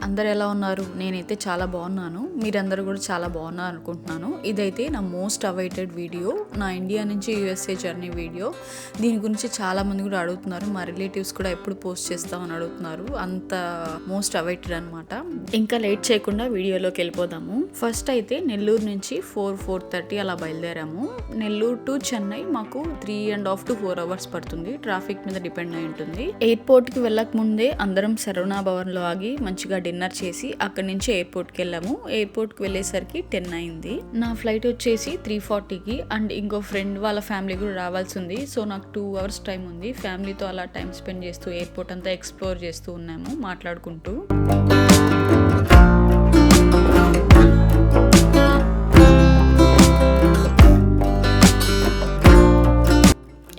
అందరు ఎలా ఉన్నారు? నేనైతే చాలా బాగున్నాను. మీరందరూ కూడా చాలా బాగున్నారు అనుకుంటున్నాను. ఇదైతే నా మోస్ట్ అవైటెడ్ వీడియో, నా ఇండియా నుంచి యూఎస్ఏ జర్నీ వీడియో. దీని గురించి చాలా మంది కూడా అడుగుతున్నారు. మా రిలేటివ్స్ కూడా ఎప్పుడు పోస్ట్ చేస్తామని అడుగుతున్నారు. అంత మోస్ట్ అవైటెడ్ అనమాట. ఇంకా లేట్ చేయకుండా వీడియోలోకి వెళ్ళిపోదాము. ఫస్ట్ అయితే నెల్లూరు నుంచి 4:30 అలా బయలుదేరాము. నెల్లూరు టు చెన్నై మాకు 3.5 to 4 hours పడుతుంది. ట్రాఫిక్ మీద డిపెండ్ అయి ఉంటుంది. ఎయిర్పోర్ట్కి వెళ్ళక ముందే అందరం శరవణ భవన్లో ఆగి మంచిగా డిన్నర్ చేసి అక్కడి నుంచి ఎయిర్పోర్ట్కి వెళ్ళాము. ఎయిర్పోర్ట్కి వెళ్ళేసరికి 10 అయింది. నా ఫ్లైట్ వచ్చేసి 3:40కి. అండ్ ఇంకో ఫ్రెండ్ వాళ్ళ ఫ్యామిలీ కూడా రావాల్సి ఉంది. సో నాకు 2 hours టైం ఉంది. ఫ్యామిలీతో అలా టైం స్పెండ్ చేస్తూ ఎయిర్పోర్ట్ అంతా ఎక్స్ప్లోర్ చేస్తూ ఉన్నాము మాట్లాడుకుంటూ.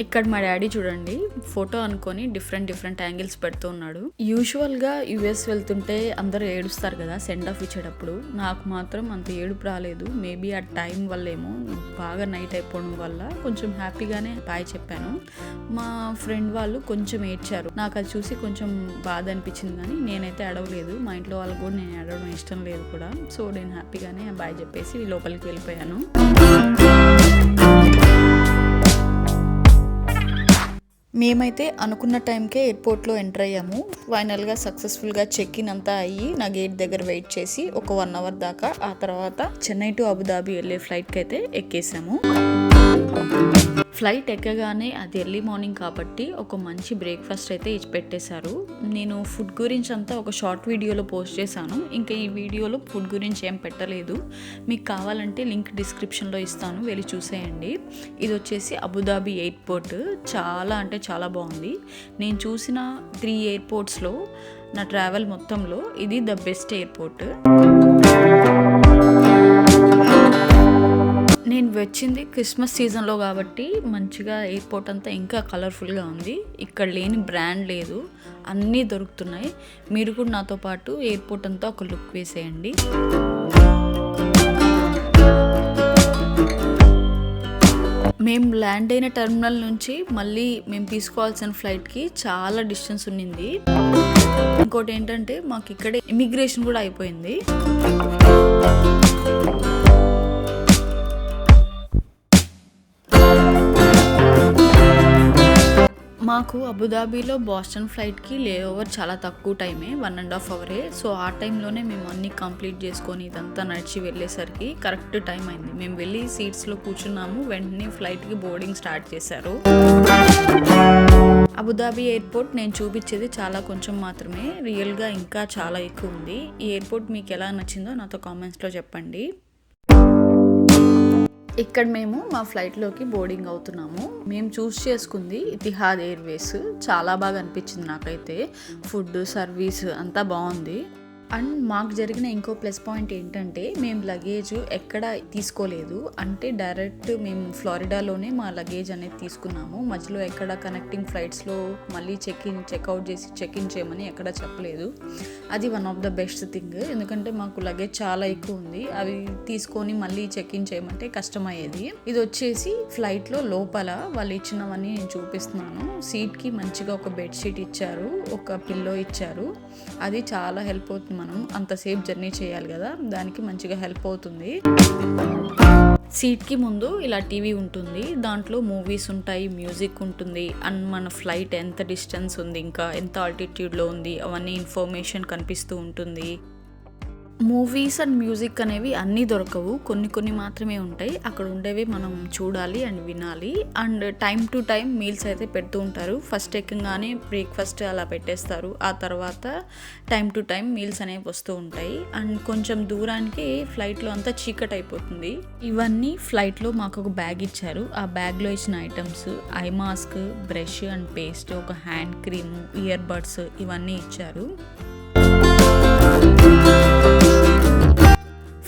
ఇక్కడ మా డాడీ చూడండి, ఫోటో అనుకొని డిఫరెంట్ యాంగిల్స్ పెడుతూ ఉన్నాడు. యూజువల్గా యుఎస్ వెళ్తుంటే అందరూ ఏడుస్తారు కదా సెండ్ ఆఫ్ ఇచ్చేటప్పుడు. నాకు మాత్రం అంత ఏడుపు రాలేదు. మేబీ ఆ టైం వల్ల ఏమో, బాగా నైట్ అయిపోవడం వల్ల కొంచెం హ్యాపీగానే బాయ్ చెప్పాను. మా ఫ్రెండ్ వాళ్ళు కొంచెం ఏడ్చారు. నాకు అది చూసి కొంచెం బాధ అనిపించింది, కానీ నేనైతే ఏడవలేదు. మా ఇంట్లో వాళ్ళకు కూడా నేను ఏడవడం ఇష్టం లేదు కూడా. సో నేను హ్యాపీగానే బాయ్ చెప్పేసి లోపలికి వెళ్ళిపోయాను. మేమైతే అనుకున్న టైంకే ఎయిర్పోర్ట్లో ఎంటర్ అయ్యాము. ఫైనల్గా సక్సెస్ఫుల్గా చెక్ ఇన్ అంతా అయ్యి నా గేట్ దగ్గర వెయిట్ చేసి ఒక 1 hour దాకా ఆ తర్వాత చెన్నై టు అబుదాబి వెళ్ళే ఫ్లైట్కి అయితే ఎక్కేసాము. ఫ్లైట్ ఎక్కగానే అది ఎర్లీ మార్నింగ్ కాబట్టి ఒక మంచి బ్రేక్ఫాస్ట్ అయితే ఇచ్చి పెట్టేశారు. నేను ఫుడ్ గురించి అంతా ఒక షార్ట్ వీడియోలో పోస్ట్ చేశాను. ఇంకా ఈ వీడియోలో ఫుడ్ గురించి ఏం పెట్టలేదు. మీకు కావాలంటే లింక్ డిస్క్రిప్షన్లో ఇస్తాను, వెళ్ళి చూసేయండి. ఇది వచ్చేసి అబుదాబి ఎయిర్పోర్ట్. చాలా అంటే చాలా బాగుంది. నేను చూసిన 3 ఎయిర్పోర్ట్స్లో నా ట్రావెల్ మొత్తంలో ఇది ద బెస్ట్ ఎయిర్పోర్ట్. నేను వచ్చింది క్రిస్మస్ సీజన్లో కాబట్టి మంచిగా ఎయిర్పోర్ట్ అంతా ఇంకా కలర్ఫుల్గా ఉంది. ఇక్కడ లేని బ్రాండ్ లేదు, అన్నీ దొరుకుతున్నాయి. మీరు కూడా నాతో పాటు ఎయిర్పోర్ట్ అంతా ఒక లుక్ వేసేయండి. మేము ల్యాండ్ అయిన టెర్మినల్ నుంచి మళ్ళీ మేము తీసుకోవాల్సిన ఫ్లైట్కి చాలా డిస్టెన్స్ ఉన్నింది. ఇంకోటి ఏంటంటే మాకు ఇక్కడే ఇమిగ్రేషన్ కూడా అయిపోయింది. మాకు అబుదాబీలో బాస్టన్ ఫ్లైట్కి లేఓవర్ చాలా తక్కువ టైమే, 1.5 hour. సో ఆ టైంలోనే మేము అన్నీ కంప్లీట్ చేసుకొని ఇదంతా నడిచి వెళ్ళేసరికి కరెక్ట్ టైం అయింది. మేము వెళ్ళి సీట్స్లో కూర్చున్నాము, వెంటనే ఫ్లైట్కి బోర్డింగ్ స్టార్ట్ చేశారు. అబుదాబి ఎయిర్పోర్ట్ నేను చూపించేది చాలా కొంచెం మాత్రమే, రియల్గా ఇంకా చాలా ఎక్కువ ఉంది. ఈ ఎయిర్పోర్ట్ మీకు ఎలా నచ్చిందో నాతో కామెంట్స్లో చెప్పండి. ఇక్కడ మేము మా ఫ్లైట్లోకి బోర్డింగ్ అవుతున్నాము. మేము చూస్ చేసుకుంది ఇతిహాద్ ఎయిర్వేస్. చాలా బాగా అనిపించింది నాకైతే. ఫుడ్ సర్వీస్ అంతా బాగుంది. అండ్ మాకు జరిగిన ఇంకో ప్లస్ పాయింట్ ఏంటంటే మేము లగేజ్ ఎక్కడ తీసుకోలేదు. అంటే డైరెక్ట్ మేము ఫ్లోరిడాలోనే మా లగేజ్ అనేది తీసుకున్నాము. మధ్యలో ఎక్కడ కనెక్టింగ్ ఫ్లైట్స్లో మళ్ళీ చెక్అవుట్ చేసి చెక్ఇన్ చేయమని ఎక్కడ చెప్పలేదు. అది one of the best thing. ఎందుకంటే మాకు లగేజ్ చాలా ఎక్కువ ఉంది. అవి తీసుకొని మళ్ళీ చెక్ఇన్ చేయమంటే కష్టమయ్యేది. ఇది వచ్చేసి ఫ్లైట్లో లోపల వాళ్ళు ఇచ్చినవన్నీ నేను చూపిస్తున్నాను. సీట్కి మంచిగా ఒక బెడ్షీట్ ఇచ్చారు, ఒక పిల్లో ఇచ్చారు. అది చాలా హెల్ప్ అవుతుంది. మనం అంతసేపు జర్నీ చేయాలి కదా, దానికి మంచిగా హెల్ప్ అవుతుంది. సీట్కి ముందు ఇలా టీవీ ఉంటుంది, దాంట్లో మూవీస్ ఉంటాయి, మ్యూజిక్ ఉంటుంది. అండ్ మన ఫ్లైట్ ఎంత డిస్టెన్స్ ఉంది, ఇంకా ఎంత ఆల్టిట్యూడ్లో ఉంది, అవన్నీ ఇన్ఫర్మేషన్ కనిపిస్తూ ఉంటుంది. మూవీస్ అండ్ మ్యూజిక్ అనేవి అన్నీ దొరకవు, కొన్ని మాత్రమే ఉంటాయి. అక్కడ ఉండేవి మనం చూడాలి అండ్ వినాలి. And time to time meals అయితే పెడుతూ ఉంటారు. ఫస్ట్ ఎక్కగానే బ్రేక్ఫాస్ట్ అలా పెట్టేస్తారు. ఆ తర్వాత టైం టు టైం మీల్స్ అనేవి వస్తూ ఉంటాయి. అండ్ కొంచెం దూరానికి ఫ్లైట్లో అంతా చీకటి అయిపోతుంది. ఇవన్నీ ఫ్లైట్లో మాకు ఒక బ్యాగ్ ఇచ్చారు. ఆ బ్యాగ్లో ఇచ్చిన items eye mask, brush and paste, ఒక హ్యాండ్ క్రీమ్, ఇయర్ బడ్స్ ఇవన్నీ ఇచ్చారు.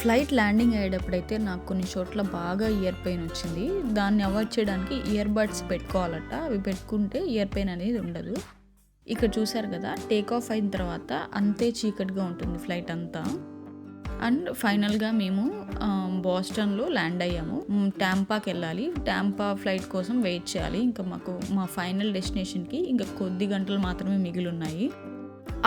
ఫ్లైట్ ల్యాండింగ్ అయ్యేటప్పుడైతే నాకు కొన్ని చోట్ల బాగా ఇయర్ పెయిన్ వచ్చింది. దాన్ని అవాయిడ్ చేయడానికి ఇయర్ బడ్స్ పెట్టుకోవాలట. అవి పెట్టుకుంటే ఇయర్ పెయిన్ అనేది ఉండదు. ఇక్కడ చూసారు కదా, టేక్ ఆఫ్ అయిన తర్వాత అంతే చీకటిగా ఉంటుంది ఫ్లైట్ అంతా. అండ్ ఫైనల్గా మేము బోస్టన్లో ల్యాండ్ అయ్యాము. టాంపాకి వెళ్ళాలి. టాంపా ఫ్లైట్ కోసం వెయిట్ చేయాలి. ఇంకా మాకు మా ఫైనల్ డెస్టినేషన్కి ఇంకా కొద్ది గంటలు మాత్రమే మిగిలి ఉన్నాయి.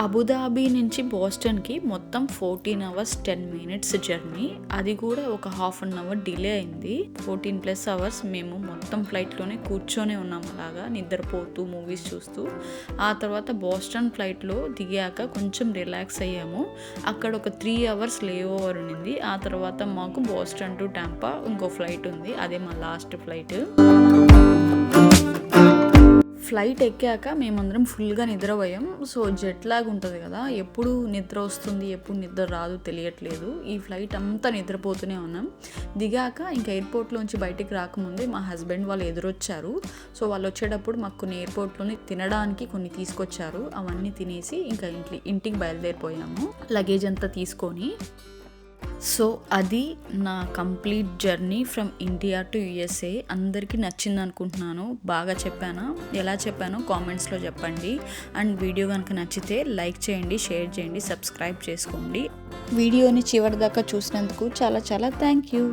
అబుదాబి నుంచి బోస్టన్కి మొత్తం 14 అవర్స్ 10 మినిట్స్ జర్నీ. అది కూడా ఒక హాఫ్ అన్ అవర్ డిలే అయింది. 14+ అవర్స్ మేము మొత్తం ఫ్లైట్లోనే కూర్చొనే ఉన్నాం, అలాగా నిద్రపోతూ మూవీస్ చూస్తూ. ఆ తర్వాత బోస్టన్ ఫ్లైట్లో దిగాక కొంచెం రిలాక్స్ అయ్యాము. అక్కడ ఒక 3 అవర్స్ లేవ్ ఓవర్ ఉండింది. ఆ తర్వాత మాకు బోస్టన్ టు టాంపా ఇంకో ఫ్లైట్ ఉంది, అదే మా లాస్ట్ ఫ్లైట్. ఫ్లైట్ ఎక్కాక మేమందరం ఫుల్గా నిద్రపోయాం. సో జెట్ లాగ్ ఉంటుంది కదా, ఎప్పుడు నిద్ర వస్తుంది ఎప్పుడు నిద్ర రాదు తెలియట్లేదు. ఈ ఫ్లైట్ అంతా నిద్రపోతూనే ఉన్నాం. దిగాక ఇంకా ఎయిర్పోర్ట్లోంచి బయటికి రాకముందే మా హస్బెండ్ వాళ్ళు ఎదురొచ్చారు. సో వాళ్ళు వచ్చేటప్పుడు మాకు కొన్ని ఎయిర్పోర్ట్లోనే తినడానికి కొన్ని తీసుకొచ్చారు. అవన్నీ తినేసి ఇంకా ఇంటికి బయలుదేరిపోయాము లగేజ్ అంతా తీసుకొని. సో అది నా complete journey from India to USA. అందరికీ నచ్చింది అనుకుంటున్నాను. బాగా చెప్పానా, ఎలా చెప్పానో కామెంట్స్లో చెప్పండి. అండ్ వీడియో కనుక నచ్చితే లైక్ చేయండి, షేర్ చేయండి, సబ్స్క్రైబ్ చేసుకోండి. వీడియోని చివరి దాకా చూసినందుకు చాలా చాలా థ్యాంక్ యూ.